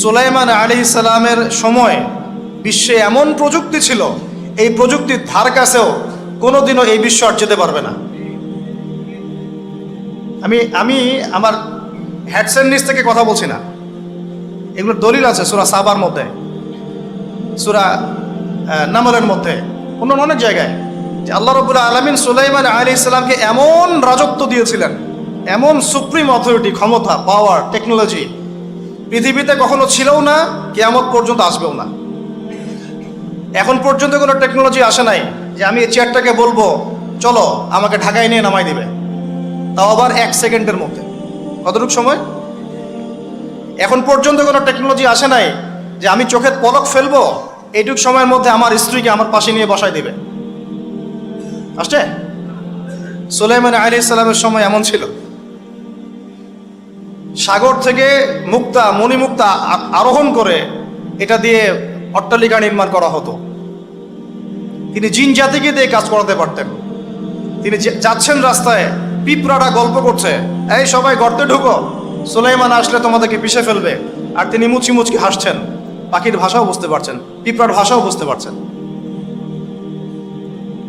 সুলাইমান আলাইহিস সালামের সময় বিশ্বে এমন প্রযুক্তি ছিল, এই প্রযুক্তির ধার কাছেও কোনোদিনও এই বিশ্ব আর যেতে পারবে না। আমি আমার হেডসেট নিচ থেকে কথা বলছি না, এগুলোর দলিল আছে সূরা সাবার মধ্যে, সূরা নামলের মধ্যে, অন্য অনেক জায়গায়, যে আল্লাহ রাব্বুল আলামিন সুলাইমান আলাইহিস সালামকে এমন রাজত্ব দিয়েছিলেন, এমন সুপ্রিম অথরিটি, ক্ষমতা, পাওয়ার, টেকনোলজি পৃথিবীতে কখনো ছিলও না, কিয়ামত পর্যন্ত আসবেও না। এখন পর্যন্ত কোনো টেকনোলজি আসে নাই যে আমি এই চেয়ারটাকে বলবো চলো আমাকে ঢাকায় নিয়ে নামাই দিবে, তাও আবার 1 সেকেন্ডের মধ্যে। কতটুকু সময়? এখন পর্যন্ত কোনো টেকনোলজি আসে নাই যে আমি চোখের পলক ফেলবো, এইটুক সময়ের মধ্যে আমার স্ত্রীকে আমার পাশে নিয়ে বসায় দিবে। আসছে? সুলাইমান আলাইহিস সালামের সময় এমন ছিল। সাগর থেকে মুক্তা, মণিমুক্তা আরোহণ করে এটা দিয়ে অট্টালিকা নির্মাণ করা হতো। তিনি জিন জাতিকে দিয়ে কাজ করাতে পারতেন। তিনি যাচ্ছেন রাস্তায়, পিঁপড়াটা গল্প করছে, এই সবাই গর্তে ঢুকো, সুলাইমান আসলে তোমাদেরকে পিষে ফেলবে, আর তিনি মুচকি মুচকি হাসছেন, পাখির ভাষাও বুঝতে পারছেন, পিঁপড়ার ভাষাও বুঝতে পারছেন।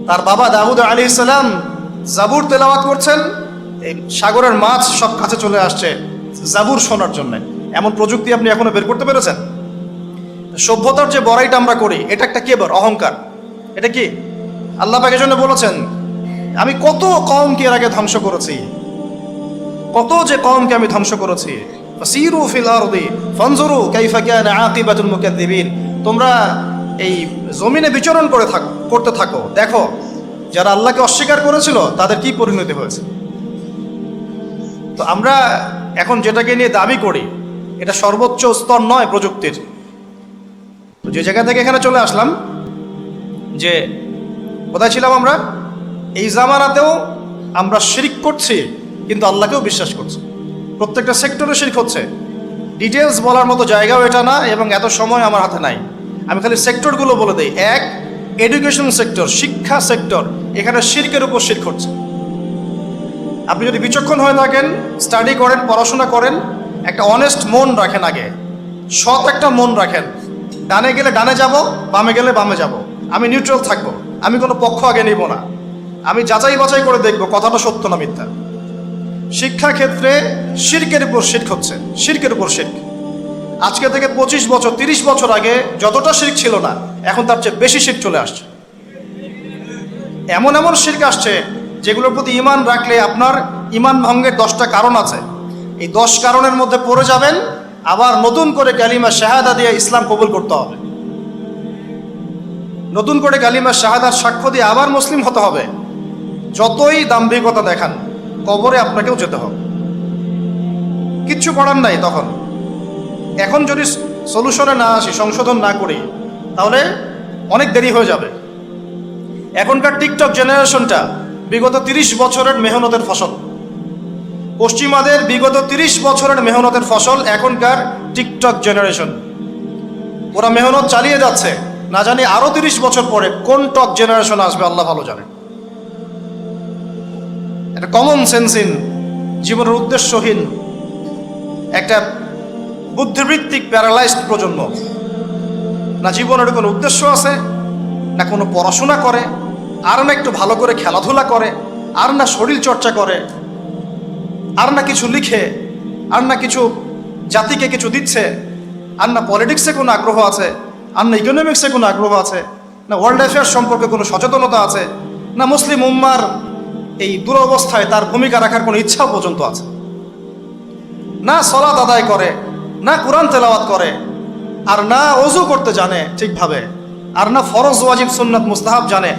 তার বাবা দাউদ আলাইহিস সালাম জাবুর তেলাওয়াত করছেন, এই সাগরের মাছ সব কাছে চলে আসছে জাবুর শোনার জন্য। এমন প্রযুক্তি আপনি এখনো বের করতে পেরেছেন? সভ্যতার যে বড়াইটা আমরা করি, এটা একটা কেবর, অহংকার। এটা কি আল্লাহ পাকের জন্য বলেছেন, আমি কত কওমকে এর আগে ধ্বংস করেছি, কত যে কওমকে আমি ধ্বংস করেছি। ফাসিরু ফিল আরদি ফানজুরু কাইফা কানা আকিবাতুল মুকাদ্দিবিন। তোমরা এই জমিনে বিচরণ করতে থাকো, দেখো যারা আল্লাহকে অস্বীকার করেছিল তাদের কি পরিণতি হয়েছে। তো আমরা এখন যেটাকে নিয়ে দাবি করি, এটা সর্বোচ্চ স্তর নয় প্রযুক্তির। তো যে জায়গা থেকে এখানে চলে আসলাম, যে কোথায় ছিলাম আমরা? এই জামানাতেও আমরা শিরক করছি, কিন্তু আল্লাহকেও বিশ্বাস করছি। প্রত্যেকটা সেক্টরে শিরক হচ্ছে। ডিটেলস বলার মতো জায়গাও এটা না, এবং এত সময় আমার হাতে নাই। আমি খালি সেক্টরগুলো বলে দিই। 1, এডুকেশন সেক্টর, শিক্ষা সেক্টর, এখানে শিরকের উপর শিরক হচ্ছে। আপনি যদি বিচক্ষণ হয়ে থাকেন, স্টাডি করেন, পড়াশোনা করেন, একটা অনেস্ট মন রাখেন, আগে সৎ একটা মন রাখেন। ডানে গেলে ডানে যাব, বামে গেলে বামে যাব, আমি নিউট্রাল থাকবো, আমি কোনো পক্ষ আগে নিব না, আমি যাচাই বাছাই করে দেখব কথাটা সত্য না মিথ্যা। শিক্ষা ক্ষেত্রে শিরকের উপর শিরক হচ্ছে, শিরকের উপর শিরক। আজকে থেকে 25 বছর 30 বছর আগে যতটা শিরক ছিল না, এখন তার চেয়ে বেশি শিরক চলে আসছে। এমন এমন শিরক আসছে যেগুলোর প্রতি ঈমান রাখলে আপনার ঈমান ভঙ্গের 10টা কারণ আছে। এই 10 কারণের মধ্যে পড়ে যাবেন, আবার নতুন করে কালিমা শাহাদা দিয়ে ইসলাম কবুল করতে হবে, নতুন করে কালিমা শাহাদার সাক্ষ্য দিয়ে আবার মুসলিম হতে হবে। যতই দাম্ভিকতা দেখান, কবরে আপনাকেও যেতে হবে, কিচ্ছু করার নাই তখন। এখন যদি সলিউশনে না আসি, সংশোধন না করি, তাহলে অনেক দেরি হয়ে যাবে। এখনকার টিকটক জেনারেশনটা বিগত 30 বছরের মেহনতের ফসল। পশ্চিমাদের বিগত 30 বছরের মেহনতের ফসল এখনকার টিকটক জেনারেশন। ওরা মেহনত চালিয়ে যাচ্ছে, না জানি আরো 30 বছর পরে কোন টক জেনারেশন আসবে আল্লাহ ভালো জানে। একটা কমন সেন্সহীন, জীবনের উদ্দেশ্যহীন, একটা বুদ্ধিবৃত্তিক প্যারালাইজড প্রজন্ম। না জীবনের কোনো উদ্দেশ্য আছে, না কোনো পড়াশোনা করে, আর না একটু ভালো করে খেলাধুলা করে, আর না শরীর চর্চা করে, আর না কিছু লিখে, আর না কিছু জাতিকে কিছু দিচ্ছে, আর না পলিটিক্সে কোনো আগ্রহ আছে, আর না ইকোনমিক্সে কোনো আগ্রহ আছে, না ওয়ার্ল্ড অ্যাফেয়ার্স সম্পর্কে কোনো সচেতনতা আছে, না মুসলিম উম্মার এই দুরবস্থায় তার ভূমিকা রাখার কোনো ইচ্ছা পর্যন্ত আছে। না সালাত আদায় করে, না কোরআন তেলাওয়াত করে, আর না ওযু করতে জানে ঠিকভাবে, আর না ফরজ ওয়াজিব সুন্নাত মুস্তাহাব জানে,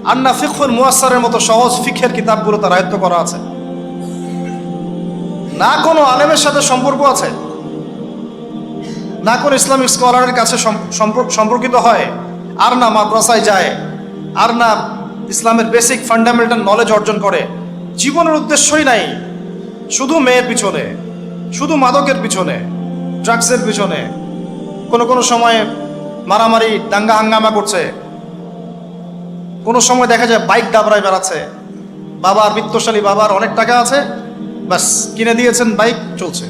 আর না ফিকহুল মুয়াসসারের মতো সহজ ফিকহের কিতাবগুলো তার আয়ত্ত করা আছে, না কোনো আলেমের সাথে সম্পর্ক আছে, না কোনো ইসলামিক স্কলারের কাছে সম্পর্কিত হয়, আর না মাদ্রাসায় যায়, আর না ইসলামের বেসিক ফান্ডামেন্টাল নলেজ অর্জন করে। জীবনের উদ্দেশ্যই নাই, শুধু মেয়ের পিছনে, শুধু মাদকের পিছনে, ড্রাগসের পিছনে, কোনো সময়ে মারামারি দাঙ্গা হাঙ্গামা করছে, কোনো সময় দেখা যায় বাইক দাবড়ায় বেড়াচ্ছে। বাবার বিত্তশালী, বাবার অনেক টাকা আছে, বাস কিনে দিয়েছেন বাইক, চলছে।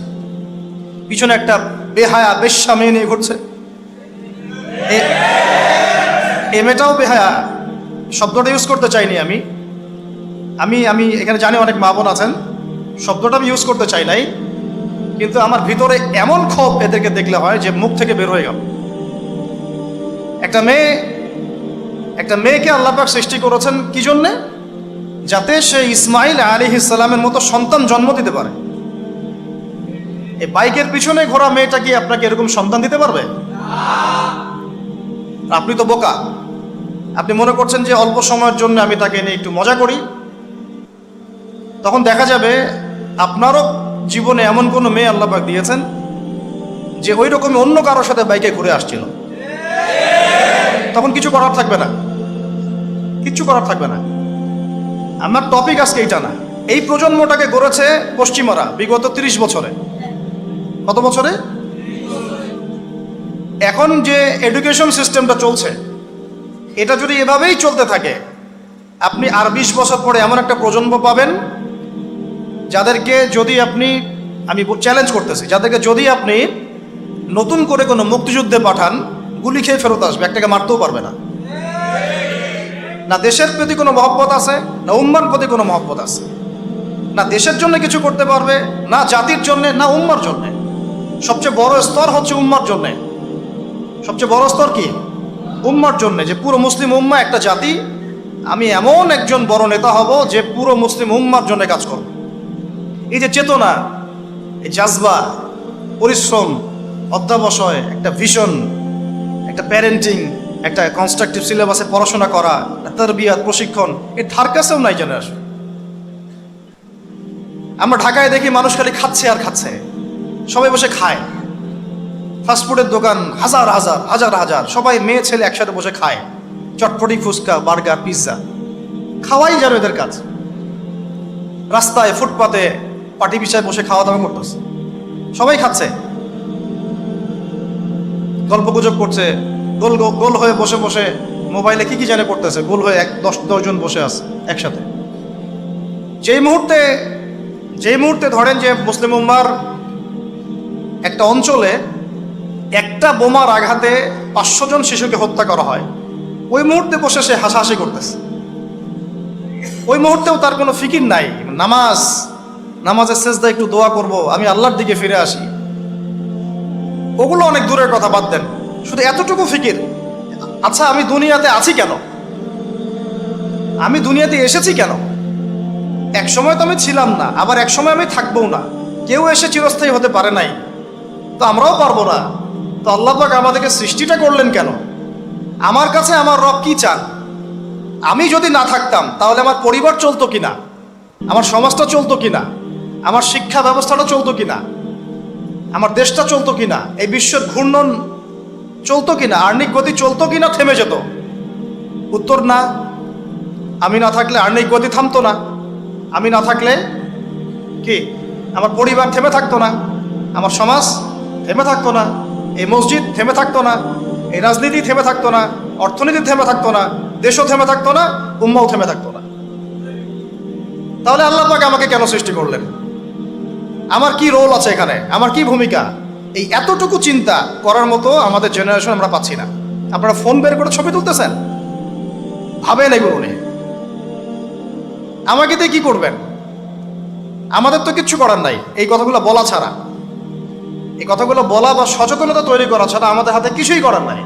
পিছনে একটা বেহায়া বেশ্যা মেয়ে নিয়ে ঘুরছে। এ মেয়েটাও বেহায়া, শব্দটা ইউজ করতে চাইনি আমি আমি আমি এখানে জানি অনেক মা বোন আছেন, শব্দটা আমি ইউজ করতে চাই নাই, কিন্তু আমার ভিতরে এমন ক্ষোভ এদেরকে দেখলে হয় যে মুখ থেকে বের হয়ে গেল। একটা মেয়েকে আল্লাহ পাক সৃষ্টি করেছেন কি জন্যে? যাতে সে ইসমাইল আলাইহিস সালামের মতো সন্তান জন্ম দিতে পারে। এই বাইকের পিছনে ঘোরা মেয়েটা কি আপনাকে এরকম সন্তান দিতে পারবে? আপনি তো বোকা, আপনি মনে করছেন যে অল্প সময়ের জন্য আমি তাকে নিয়ে একটু মজা করি। তখন দেখা যাবে আপনারও জীবনে এমন কোনো মেয়ে আল্লাহ পাক দিয়েছেন যে ওই রকমই অন্য কারোর সাথে বাইকে ঘুরে আসছিল। তখন কিছু করার থাকবে না, কিচ্ছু করার থাকবে না। আমার টপিক আজকে এইটা না। এই প্রজন্মটাকে গড়েছে পশ্চিমারা বিগত 30 বছরে। কত বছরে? এখন যে এডুকেশন সিস্টেমটা চলছে, এটা যদি এভাবেই চলতে থাকে, আপনি আর 20 বছর পরে এমন একটা প্রজন্ম পাবেন যাদেরকে যদি আপনি, আমি চ্যালেঞ্জ করতেছি, যাদেরকে যদি আপনি নতুন করে কোনো মুক্তিযুদ্ধে পাঠান, গুলি খেয়ে ফেরত আসবে, একটাকে মারতেও পারবে না। না দেশের প্রতি কোনো মহব্বত আছে, না উম্মার প্রতি কোনো মহব্বত আছে, না দেশের জন্য কিছু করতে পারবে, না জাতির জন্যে, না উম্মার জন্যে। সবচেয়ে বড় স্তর হচ্ছে উম্মার জন্যে। সবচেয়ে বড় স্তর কি? উম্মার জন্যে, যে পুরো মুসলিম উম্মা একটা জাতি, আমি এমন একজন বড় নেতা হব যে পুরো মুসলিম উম্মার জন্য কাজ করব। এই যে চেতনা, এই জাজবা, পরিশ্রম, অধ্যাবসায়, একটা ভিশন, একটা প্যারেন্টিং, একটা কনস্ট্রাকটিভ সিলেবাসে পড়াশোনা করা, তারবিয়াত, প্রশিক্ষণ, এই ধার কাছেও নাই জেনারেশন। আমরা ঢাকায় দেখি মানুষ খালি খাচ্ছে আর খাচ্ছে, সবাই বসে খায়। ফাস্টফুডের দোকান হাজার হাজার হাজার হাজার, সবাই মেয়ে ছেলে একসাথে বসে খায়, চটপটি, ফুচকা, বার্গার, পিৎজা, খাওয়াই যাবে এদের কাজ। রাস্তায় ফুটপাতে পাটি বিছায় বসে খাওয়া দাওয়া করতেছে, সবাই খাচ্ছে, গল্প গুজব করছে, গোল গোল হয়ে বসে বসে মোবাইলে কি জানে করতেছে, গোল হয়ে 10 জন বসে আছে একসাথে। যেই মুহূর্তে ধরেন যে মুসলিম উম্মার একটা অঞ্চলে একটা বোমার আঘাতে 500 জন শিশুকে হত্যা করা হয়, ওই মুহূর্তে বসে সে হাসাহাসি করতেছে। ওই মুহূর্তেও তার কোনো ফিকির নাই, নামাজের সেজদা একটু দোয়া করব, আমি আল্লাহর দিকে ফিরে আসি, ওগুলো অনেক দূরের কথা, বাদ দেন। শুধু এতটুকু ফিকির, আচ্ছা আমি দুনিয়াতে আছি কেন, আমি দুনিয়াতে এসেছি কেন? এক সময় তো আমি ছিলাম না, আবার এক সময় আমি থাকবও না। কেউ এসে চিরস্থায়ী হতে পারে নাই, তো আমরাও পারবো না। তো আল্লাহ পাক আমাদেরকে সৃষ্টিটা করলেন কেন? আমার কাছে আমার রব কি চান? আমি যদি না থাকতাম তাহলে আমার পরিবার চলতো কিনা, আমার সমাজটা চলতো কিনা, আমার শিক্ষা ব্যবস্থাটা চলতো কিনা, আমার দেশটা চলতো কিনা, এই বিশ্বের ঘূর্ণন চলতো কিনা, আর্নিক গতি চলতো কিনা, থেমে যেত? উত্তর না। আমি না থাকলে আর্নিক গতি থামতো না, আমি না থাকলে কি আমার পরিবার থেমে থাকতো না, আমার সমাজ থেমে থাকতো না, এই মসজিদ থেমে থাকতো না, এই রাজনীতি থেমে থাকতো না, অর্থনীতি থেমে থাকতো না, দেশও থেমে থাকতো না, উম্মাও থেমে থাকতো না। তাহলে আল্লাহ পাক আমাকে কেন সৃষ্টি করলেন? আমার কি রোল আছে এখানে, আমার কি ভূমিকা? এই এতটুকু চিন্তা করার মতো আমাদের জেনারেশন আমরা পাচ্ছি না। আপনারা ফোন বের করে ছবি তুলতেছেন, ভাবেন এগুলো নিয়ে। আমাকে দিয়ে কি করবেন? আমাদের তো কিচ্ছু করার নাই এই কথাগুলো বলা ছাড়া, এই কথাগুলো বলা বা সচেতনতা তৈরি করা ছাড়া আমাদের হাতে কিছুই করার নাই।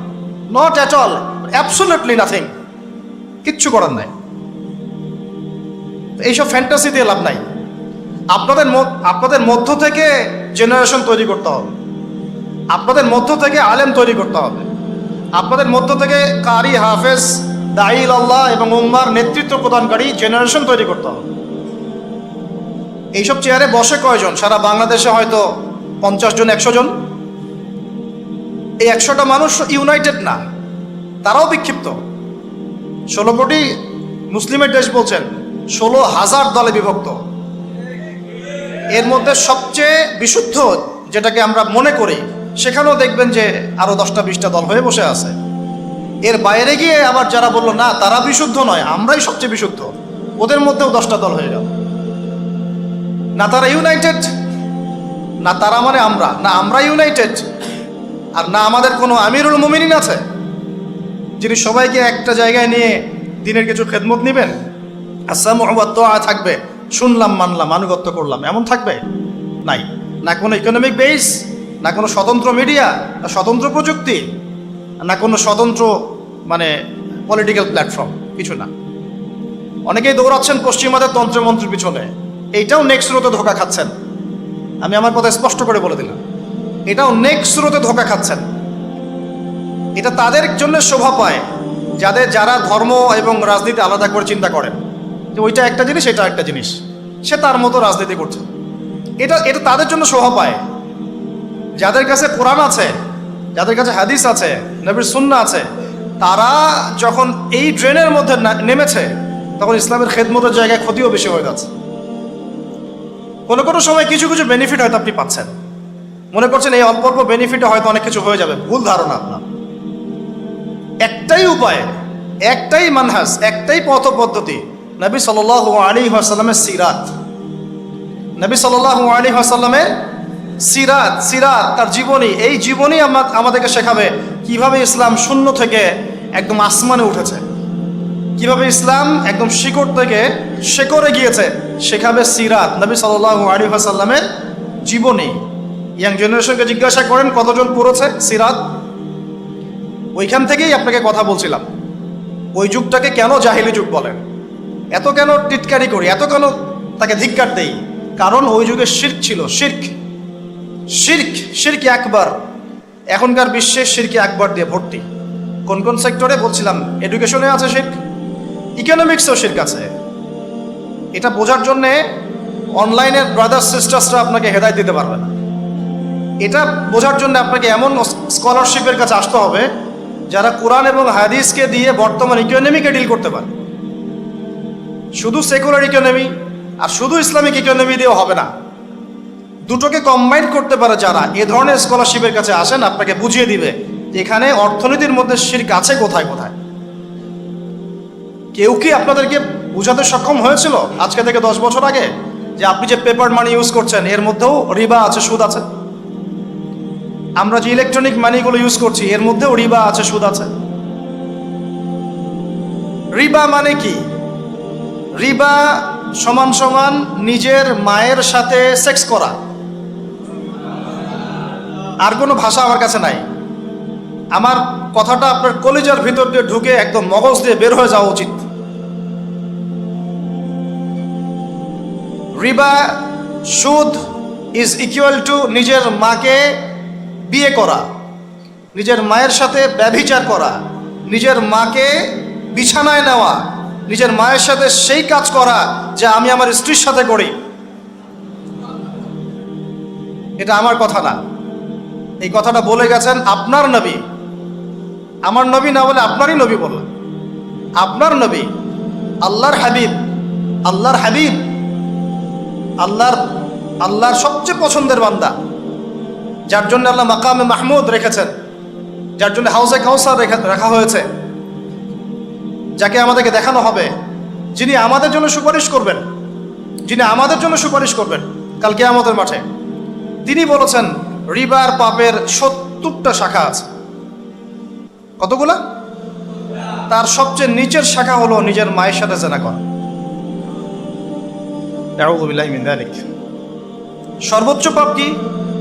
Not at all, absolutely nothing, কিচ্ছু করার নাই। এইসব ফ্যান্টাসি দিয়ে লাভ নাই। আপনাদের মধ্য থেকে জেনারেশন তৈরি করতে হবে, আপনাদের মধ্য থেকে আলেম তৈরি করতে হবে, আপনাদের মধ্য থেকে কারি, হাফেজ, দাঈল আল্লাহ এবং উম্মার নেতৃত্ব প্রদানকারী জেনারেশন তৈরি করতে হবে। এইসব চেয়ারে বসে কয়জন? সারা বাংলাদেশে হয়তো 50 জন, 100 জন। এই 100টা মানুষ ইউনাইটেড না, তারাও বিক্ষিপ্ত। 16 কোটি মুসলিমের দেশ বলছেন, 16,000 দলে বিভক্ত। এর মধ্যে সবচেয়ে বিশুদ্ধ যেটাকে আমরা মনে করি, সেখানেও দেখবেন যে আরো 10টা 20টা দল হয়ে বসে আছে। এর বাইরে গিয়ে আবার যারা বললো না তারা বিশুদ্ধ নয়, আমরাই সবচেয়ে বিশুদ্ধ, ওদের মধ্যেও 10টা দল হয়ে গেল। না তারা ইউনাইটেড, না তারা মানে আমরা, না আমরা ইউনাইটেড, আর না আমাদের কোনো আমিরুল মুমিনিন আছে যিনি সবাইকে একটা জায়গায় নিয়ে দিনের কিছু খেদমত নেবেন, আসসালামু আলাইকুম থাকবে, শুনলাম মানলাম আনুগত্য করলাম, এমন থাকবে? নাই। না কোনো ইকোনমিক বেস, না কোনো স্বতন্ত্র মিডিয়া, না স্বতন্ত্র প্রযুক্তি, না কোনো স্বতন্ত্র মানে পলিটিক্যাল প্ল্যাটফর্ম, কিছু না। অনেকেই দৌড়াচ্ছেন পশ্চিমাদের তন্ত্রমন্ত্রের পিছনে, এইটাও নেক্সট স্রোতে ধোকা খাচ্ছেন। আমি আমার কথা স্পষ্ট করে বলে দিলাম, এটাও নেক্সট স্রোতে ধোকা খাচ্ছেন। এটা তাদের জন্য শোভা পায় যারা ধর্ম এবং রাজনীতি আলাদা করে চিন্তা করেন, যে ওইটা একটা জিনিস এটা একটা জিনিস, সে তার মতো রাজনীতি করছে। এটা তাদের জন্য শোভা পায়। যাদের কাছে কোরআন আছে, যাদের কাছে হাদিস আছে, নবীর সুন্নাহ আছে, তারা যখন এই ড্রেনের মধ্যে নেমেছে তখন ইসলামের খেদমতের জায়গায় ক্ষতিও বেশি হয়ে যাচ্ছে। কোনো কোনো সময় কিছু কিছু বেনিফিট হয়তো আপনি পাচ্ছেন, মনে করছেন এই অল্প অল্প বেনিফিটে হয়তো অনেক কিছু হয়ে যাবে, ভুল ধারণা আপনার। একটাই উপায়, একটাই মানহাজ, একটাই পথ পদ্ধতি, নবী সাল্লাল্লাহু আলাইহি ওয়াসাল্লামের সিরাত। নবী সাল্লাল্লাহু আলাইহি ওয়াসাল্লামের সিরাত তার জীবনী, এই জীবনী আমাদেরকে শেখাবে কিভাবে ইসলাম শূন্য থেকে একদম আসমানে উঠেছে, কিভাবে ইসলাম একদম শিকড় থেকে শেকড়ে গিয়েছে, শেখাবে সিরাত, নবী সাল্লাল্লাহু আলাইহি ওয়াসাল্লামের জীবনী। ইয়াং জেনারেশনকে জিজ্ঞাসা করেন কতজন পড়েছে সিরাত। ওইখান থেকেই আপনাকে কথা বলছিলাম, ওই যুগটাকে কেন জাহিলি যুগ বলেন, এত কেন টিটকারি করি, এত কেন তাকে ধিক্কার দেই? কারণ ওই যুগে শিরক ছিল, শিরক আকবার। এখনকার বিশ্বে শিরকে আকবার দিয়ে ভর্তি। কোন কোন সেক্টরে বলছিলাম, এডুকেশনে আছে শিরক, ইকোনমিক্সেও শিরক আছে। এটা বোঝার জন্যে অনলাইনের ব্রাদার্স সিস্টার্সরা আপনাকে হেদায়েত দিতে পারবে না। এটা বোঝার জন্য আপনাকে এমন স্কলারশিপের কাছে আসতে হবে যারা কোরআন এবং হাদিসকে দিয়ে বর্তমান ইকোনমিকে ডিল করতে পারে। শুধু সেকুলার ইকোনমি আর শুধু ইসলামিক ইকোনমি দিয়েও হবে না, দুটোকে কম্বাইন করতে পারে যারা, এ ধরনের স্কলারশিপের কাছে আসেন, আপনাকে বুঝিয়ে দিবে যে এখানে অর্থনীতির মধ্যে শিরক আছে কোথায় কোথায়। কেউ কি আপনাদেরকে বোঝাতে সক্ষম হয়েছিল আজকে থেকে 10 বছর আগে যে আপনি যে পেপার মানি ইউজ করছেন এর মধ্যেও রিবা আছে, সুদ আছে? আমরা যে ইলেকট্রনিক মানিগুলো ইউজ করছি এর মধ্যেও রিবা আছে, সুদ আছে। রিবা মানে কি? রিবা সমান সমান নিজের মায়ের সাথে সেক্স করা। আর কোনো ভাষা আমার কাছে নাই। আমার কথাটা আপনার কলিজার ভিতর দিয়ে ঢুকে একদম মগজ দিয়ে বের হয়ে যাওয়া উচিত। রিবা, সুদ ইজ ইকুয়াল টু নিজের মাকে বিয়ে করা, নিজের মায়ের সাথে ব্যভিচার করা, নিজের মাকে বিছানায় নেওয়া, নিজের মায়ের সাথে সেই কাজ করা যা আমি আমার স্ত্রীর সাথে করি। এটা আমার কথা না, এই কথাটা বলে গেছেন আপনার নবী। আমার নবী না বলে আপনারই নবী বললেন। আপনার নবী, আল্লাহর হাবিব, আল্লাহর সবচেয়ে পছন্দের বান্দা, যার জন্য আল্লাহ মাকামে মাহমুদ রেখেছেন, যার জন্য হাউজে কাউসার রাখা হয়েছে, যাকে আমাদেরকে দেখানো হবে, যিনি আমাদের জন্য সুপারিশ করবেন কাল কিয়ামতের মাঠে। তিনি বলেছেন রিবার পাপের 70টা শাখা আছে। কতগুলা? তার সবচেয়ে নিচের শাখা হলো নিজের মায়ের সাথে জেনা করা। আউযু বিল্লাহি মিন যালিক। সর্বোচ্চ পাপ কি?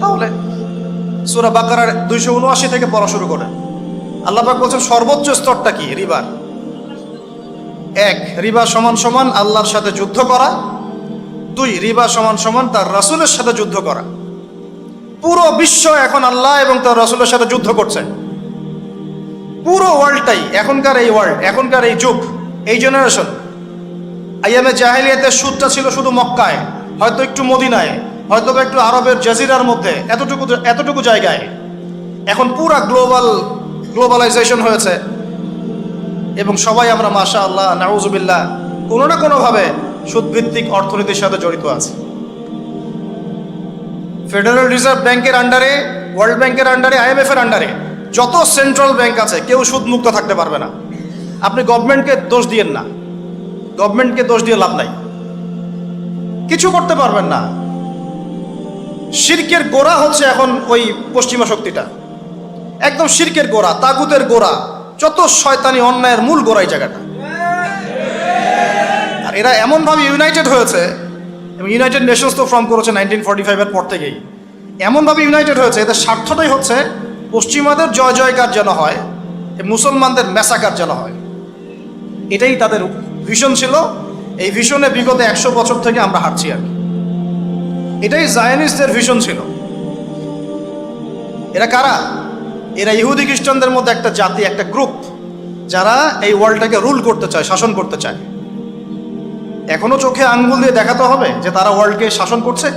তাহলে সূরা বাকারার 279 থেকে পড়া শুরু করেন। আল্লাহ পাক বলছেন সর্বোচ্চ স্তরটা কি? রিবার। 1, রিবা সমান সমান আল্লাহর সাথে যুদ্ধ করা। 2, রিবা সমান সমান তার রাসূলের সাথে যুদ্ধ করা। পুরো বিশ্ব এখন আল্লাহ এবং তার রাসূলের সাথে যুদ্ধ করছে। পুরো ওয়ার্ল্ডটাই, এখনকার এই যুগ, এই জেনারেশন। আইয়ামে জাহেলিয়াতের সুদটা ছিল শুধু মক্কায়, হয়তো একটু মদিনায়, হয়তো একটু আরবের জাজিরার মধ্যে, এতটুকু জায়গায়। এখন পুরা গ্লোবালাইজেশন হয়েছে এবং সবাই আমরা মাশাআল্লাহ নাউজুবিল্লাহ কোনো না কোনোভাবে সুদভিত্তিক অর্থনীতির সাথে জড়িত আছে। ফেডারেল রিজার্ভ ব্যাংকের আন্ডারে, ওয়ার্ল্ড ব্যাংকের আন্ডারে, IMF এর আন্ডারে যত সেন্ট্রাল ব্যাংক আছে কেউ সুদমুক্ত থাকতে পারবে না। আপনি গভর্নমেন্টকে দোষ দিয়েন না, গভর্নমেন্টকে দোষ দিয়ে লাভ নাই, কিছু করতে পারবেন না। শিরকের গোড়া হচ্ছে এখন ওই পশ্চিমা শক্তিটা, একদম শিরকের গোড়া, তাগুতের গোড়া, যত শয়তানি অন্যায়ের মূল গোড়া এই জায়গাটা। আর এরা এমনভাবে ইউনাইটেড হয়েছে, এবং ইউনাইটেড নেশনস তো ফর্ম করেছে 1945-এর পর থেকেই, এমনভাবে ইউনাইটেড হয়েছে, এদের স্বার্থটাই হচ্ছে পশ্চিমাদের জয় জয়কার যেন হয়, মুসলমানদের ম্যাসাকার যেন হয়। এটাই তাদের ভিশন ছিল। এই ভিশনে বিগত 100 বছর থেকে আমরা হাঁটছি আর কি। এটাই জায়নিস্টদের ভিশন ছিল। এরা কারা? এরা ইহুদি খ্রিস্টানদের মধ্যে একটা জাতি, একটা গ্রুপ, যারা এই ওয়ার্ল্ডটাকে রুল করতে চায়, শাসন করতে চায়। এখনো চোখে আঙ্গুল দিয়ে দেখাতে হবে যে তারা ওয়ার্ল্ডকে শাসন করছে।